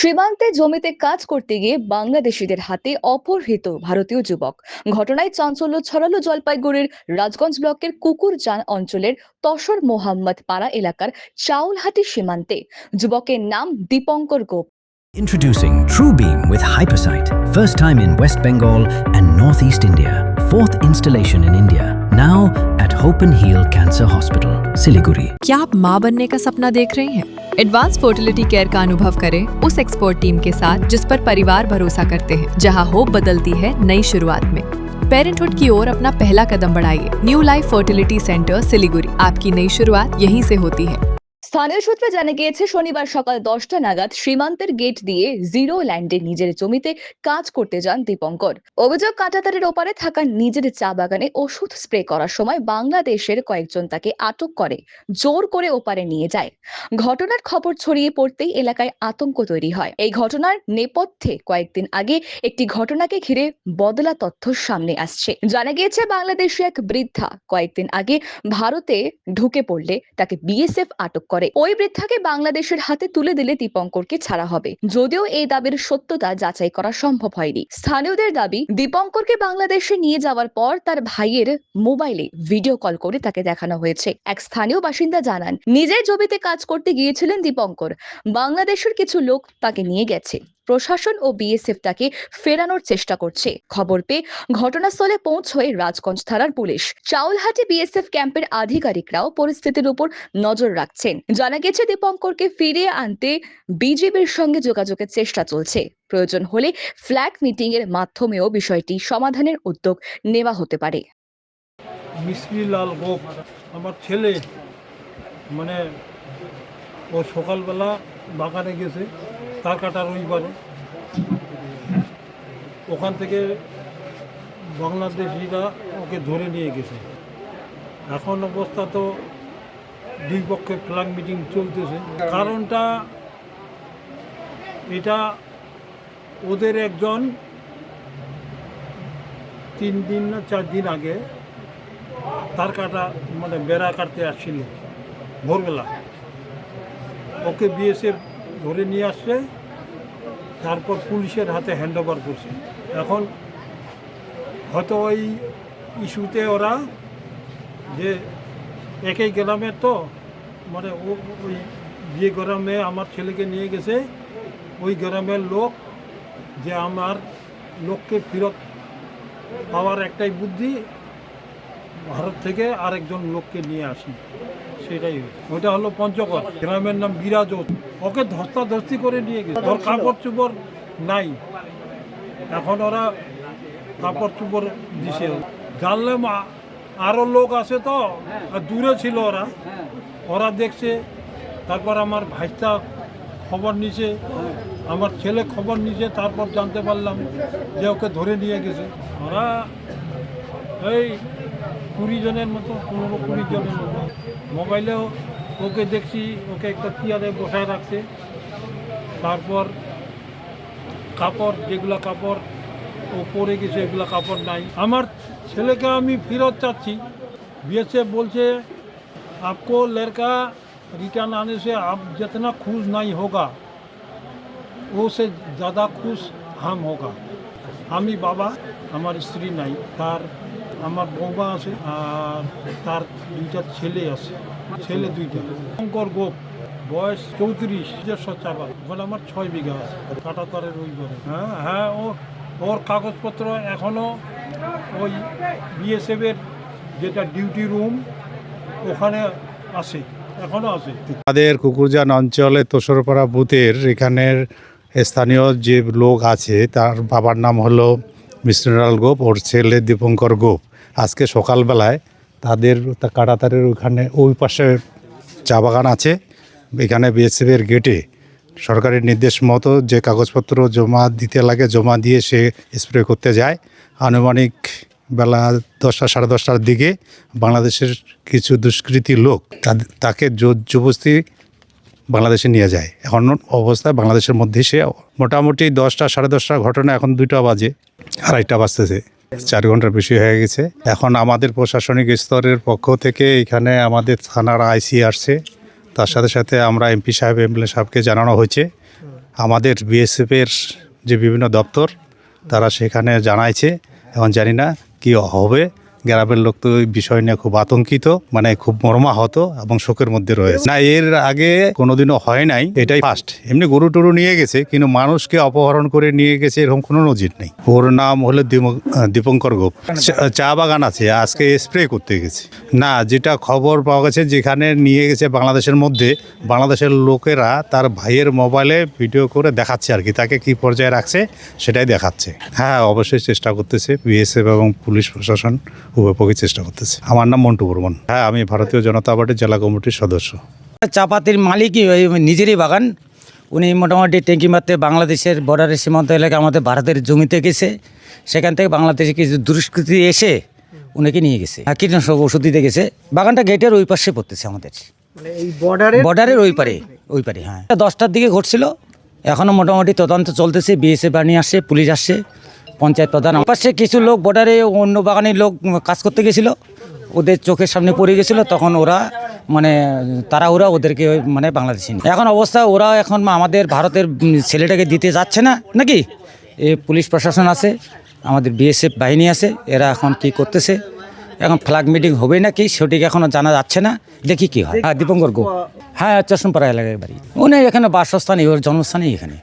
সীমান্তে জমিতে কাজ করতে গিয়ে বাংলাদেশিদের হাতে অপহৃত ভারতীয় যুবক। ঘটনায় চাঞ্চল্য ছড়ালো জলপাইগুড়ির রাজগঞ্জ ব্লকের কুকুরজান অঞ্চলের তসর মোহাম্মদ পাড়া এলাকার চাউলহাটি সীমান্তে। যুবকের নাম দীপঙ্কর গোপ। Introducing TrueBeam with Hypersight. First time in West Bengal and Northeast India. Fourth installation in India. Now at Hope and Heal Cancer Hospital, Siliguri. क्या आप माँ बनने का सपना देख रही हैं? एडवांस फर्टिलिटी केयर का अनुभव करें उस एक्सपर्ट टीम के साथ जिस पर परिवार भरोसा करते हैं, जहां होप बदलती है नई शुरुआत में। पेरेंटहुड की ओर अपना पहला कदम बढ़ाइए। New life fertility centre Siliguri. आपकी नई शुरुआत यहीं से होती है। স্থানীয় সূত্রে জানা গিয়েছে, শনিবার সকাল 10টা নাগাদ সীমান্তের গেট দিয়ে জিরো ল্যান্ডে নিজের জমিতে কাজ করতে যান দীপঙ্কর। অভিযোগ, কাঁটাতারের ওপারে থাকা নিজের চা বাগানে ওষুধ স্প্রে করার সময় বাংলাদেশের কয়েকজন তাকে আটক করে জোর করে ওপারে নিয়ে যায়। ঘটনার খবর ছড়িয়ে পড়তেই এলাকায় আতঙ্ক তৈরি হয়। এই ঘটনার নেপথ্যে কয়েকদিন আগে একটি ঘটনাকে ঘিরে বদলা তথ্য সামনে আসছে। জানা গিয়েছে, বাংলাদেশি এক বৃদ্ধা কয়েকদিন আগে ভারতে ঢুকে পড়লে তাকে বিএসএফ আটক করে। ওই বৃদ্ধাকে বাংলাদেশের হাতে তুলে দিলে দীপঙ্করকে ছাড়া হবে। যদিও এই দাবির সত্যতা যাচাই করা সম্ভব হয়নি। স্থানীয়দের দাবি, দীপঙ্করকে বাংলাদেশে নিয়ে যাওয়ার পর তার ভাইয়ের মোবাইলে ভিডিও কল করে তাকে দেখানো হয়েছে। এক স্থানীয় বাসিন্দা জানান, নিজের জমিতে কাজ করতে গিয়েছিলেন দীপঙ্কর। বাংলাদেশের কিছু লোক তাকে নিয়ে গেছে। প্রশাসন ও বিএসএফ তাকে ফেরানোর চেষ্টা করছে। খবর পেয়ে ঘটনাস্থলে পৌঁছয় রাজগঞ্জ থানার পুলিশ। চাউলহাটি বিএসএফ ক্যাম্পের আধিকারিকরাও পরিস্থিতির উপর নজর রাখছেন। জানা গেছে, দীপঙ্করকে ফিরিয়ে আনতে বিজিবির সঙ্গে যোগাযোগের চেষ্টা চলছে। প্রয়োজন হলে ফ্ল্যাগ মিটিং এর মাধ্যমেও বিষয়টি সমাধানের উদ্যোগ নেওয়া হতে পারে। মিস্ত্রি লাল গোপ আমার ছেলে, মানে ও সকালবেলা বাগানে গেছে তার কাটার রবিবারে। ওখান থেকে বাংলাদেশিরা ওকে ধরে নিয়ে গেছে। এখন অবস্থা তো দুই পক্ষে ফ্ল্যাগ মিটিং চলতেছে। কারণটা এটা, ওদের একজন 3 দিন না 4 দিন আগে তার কাটা মানে বেড়া কাটতে আসছিল ভোরবেলা। ওকে বিএসএফ ধরে নিয়ে আসছে, তারপর পুলিশের হাতে হ্যান্ড ওভার করছে। এখন হয়তো ওই ইস্যুতে ওরা যে একই গ্রামের তো, মানে ওই যে গ্রামে আমার ছেলেকে নিয়ে গেছে ওই গ্রামের লোক, যে আমার লোককে ফেরত পাওয়ার একটাই বুদ্ধি, ভারত থেকে আরেকজন লোককে নিয়ে আসি, সেটাই। ওইটা হলো পঞ্চগড়, গ্রামের নাম বিরাজত। ওকে ধস্তাধস্তি করে নিয়ে গেছে। ওর কাপড় চোপড় নাই, এখন ওরা কাপড় চোপড় দিছে। জানলে আরও লোক আছে তো, দূরে ছিল ওরা, ওরা দেখছে। তারপর আমার ভাইটা খবর নিছে, আমার ছেলে খবর নিছে, তারপর জানতে পারলাম যে ওকে ধরে নিয়ে গেছে। ওরা এই 20 জনের মতো, 15-20 জনের মতো। মোবাইলেও ওকে দেখছি, ওকে একটা চেয়ারে বসায় রাখছে। তারপর কাপড়, যেগুলো কাপড় ও পরে গেছে এগুলো কাপড় নাই। আমার ছেলেকে আমি ফেরত চাচ্ছি। बीएसएफ बोलছে आपको लड़का रिटर्न आने से आप जितना खुश नहीं होगा वो से ज़्यादा खुश हम होगा। আমি বাবা, আমার স্ত্রী নাই, তার আমার বৌমা আছে, আর তার 2টা ছেলে আছে, ছেলে 2টা। শঙ্কর গোপ, বয়স 34, নিজস্ব চা বাগান। ওখানে আমার 6 বিঘা আছে, কাটাতারের ওই ঘরে। হ্যাঁ, ওর কাগজপত্র এখনও ওই বিএসএফের যেটা ডিউটি রুম ওখানে আছে, এখনও আছে। আমাদের কুকুরজান অঞ্চলে তোসরপাড়া বুথের এখানের স্থানীয় যে লোক আছে, তার বাবার নাম হলো মিস্টার গোপ, ওর ছেলে দীপঙ্কর গোপ। আজকে সকালবেলায় তাদের কাটাতারের ওখানে ওই পাশে চা বাগান আছে, এখানে বিএসএফের গেটে সরকারের নির্দেশ মতো যে কাগজপত্র জমা দিতে লাগে জমা দিয়ে সে স্প্রে করতে যায়। আনুমানিক বেলা 10টা, 10:30টার দিকে বাংলাদেশের কিছু দুষ্কৃতী লোক তাকে জোর জবরদস্তি বাংলাদেশে নিয়ে যায়। এখন অবস্থায় বাংলাদেশের মধ্যে সে মোটামুটি 10টা, 10:30টার ঘটনা, এখন 2টা বাজে, 2:30 বাজতেছে, 4 ঘন্টার বেশি হয়ে গেছে। এখন আমাদের প্রশাসনিক স্তরের পক্ষ থেকে এখানে আমাদের থানার আইসি আসছে, তার সাথে সাথে আমরা এমপি সাহেব, এমএলএ সাহেবকে জানানো হয়েছে আমাদের বিএসএফের যে বিভিন্ন দপ্তর তারা সেখানে জানাইছে। এখন জানি না কি হবে। গ্রামের লোক তো এই বিষয় নিয়ে খুব আতঙ্কিত, মানে খুব মর্মাহত এবং শোকের মধ্যে রয়েছে। না, এর আগে কোনোদিনও হয় নাই, এটাই ফার্স্ট। এমনি গরু টরু নিয়ে গেছে, কিন্তু মানুষকে অপহরণ করে নিয়ে গেছে এরকম কোনো নজির নেই। ওর নাম হলো দীপঙ্কর গোপ। চা বাগান আছে, আজকে স্প্রে করতে গেছে। না, যেটা খবর পাওয়া গেছে যেখানে নিয়ে গেছে বাংলাদেশের মধ্যে, বাংলাদেশের লোকেরা তার ভাইয়ের মোবাইলে ভিডিও করে দেখাচ্ছে আর কি, তাকে কি পর্যায়ে রাখছে সেটাই দেখাচ্ছে। হ্যাঁ, অবশ্যই চেষ্টা করতেছে বিএসএফ এবং পুলিশ প্রশাসন উভয়পক্ষই চেষ্টা করতেছে। আমার নাম মন্টু বর্মন। হ্যাঁ, আমি ভারতীয় জনতা পার্টির জেলা কমিটির সদস্য। চাপাতির মালিকই নিজেরই বাগান। উনি মোটামুটি ট্যাঙ্কি মারতে বাংলাদেশের বর্ডারের সীমান্ত এলাকায় আমাদের ভারতের জমিতে গেছে। সেখান থেকে বাংলাদেশে কিছু দুষ্কৃতী এসে উনাকে নিয়ে গেছে, কীটনাশক ওষুধ দিতে গেছে। বাগানটা গেটের ওই পাশে পড়তেছে আমাদের, মানে এই বর্ডারের ওই পারে। হ্যাঁ, 10টার দিকে ঘটছিল। এখনও মোটামুটি তদন্ত চলতেছে। বিএসএফ বাহিনী আসছে, পুলিশ আসছে, পঞ্চায়েত প্রধান। পাশে কিছু লোক বর্ডারে অন্য বাগানের লোক কাজ করতে গেছিল, ওদের চোখের সামনে পড়ে গেছিল। তখন ওরা ওরা ওদেরকে মানে বাংলাদেশি এখন অবস্থা। ওরা এখন আমাদের ভারতের ছেলেটাকে দিতে যাচ্ছে না নাকি। পুলিশ প্রশাসন আছে, আমাদের বিএসএফ বাহিনী আছে, এরা এখন কি করতেছে। এখন ফ্ল্যাগ মিটিং হবে নাকি সঠিক এখনও জানা যাচ্ছে না, দেখি কি হয়। হ্যাঁ, দীপঙ্কর গোপ। হ্যাঁ, চশমপাড়া এলাকায় বাড়ি। উনি এখানে বাসস্থানে, ওর জন্মস্থানেই এখানে।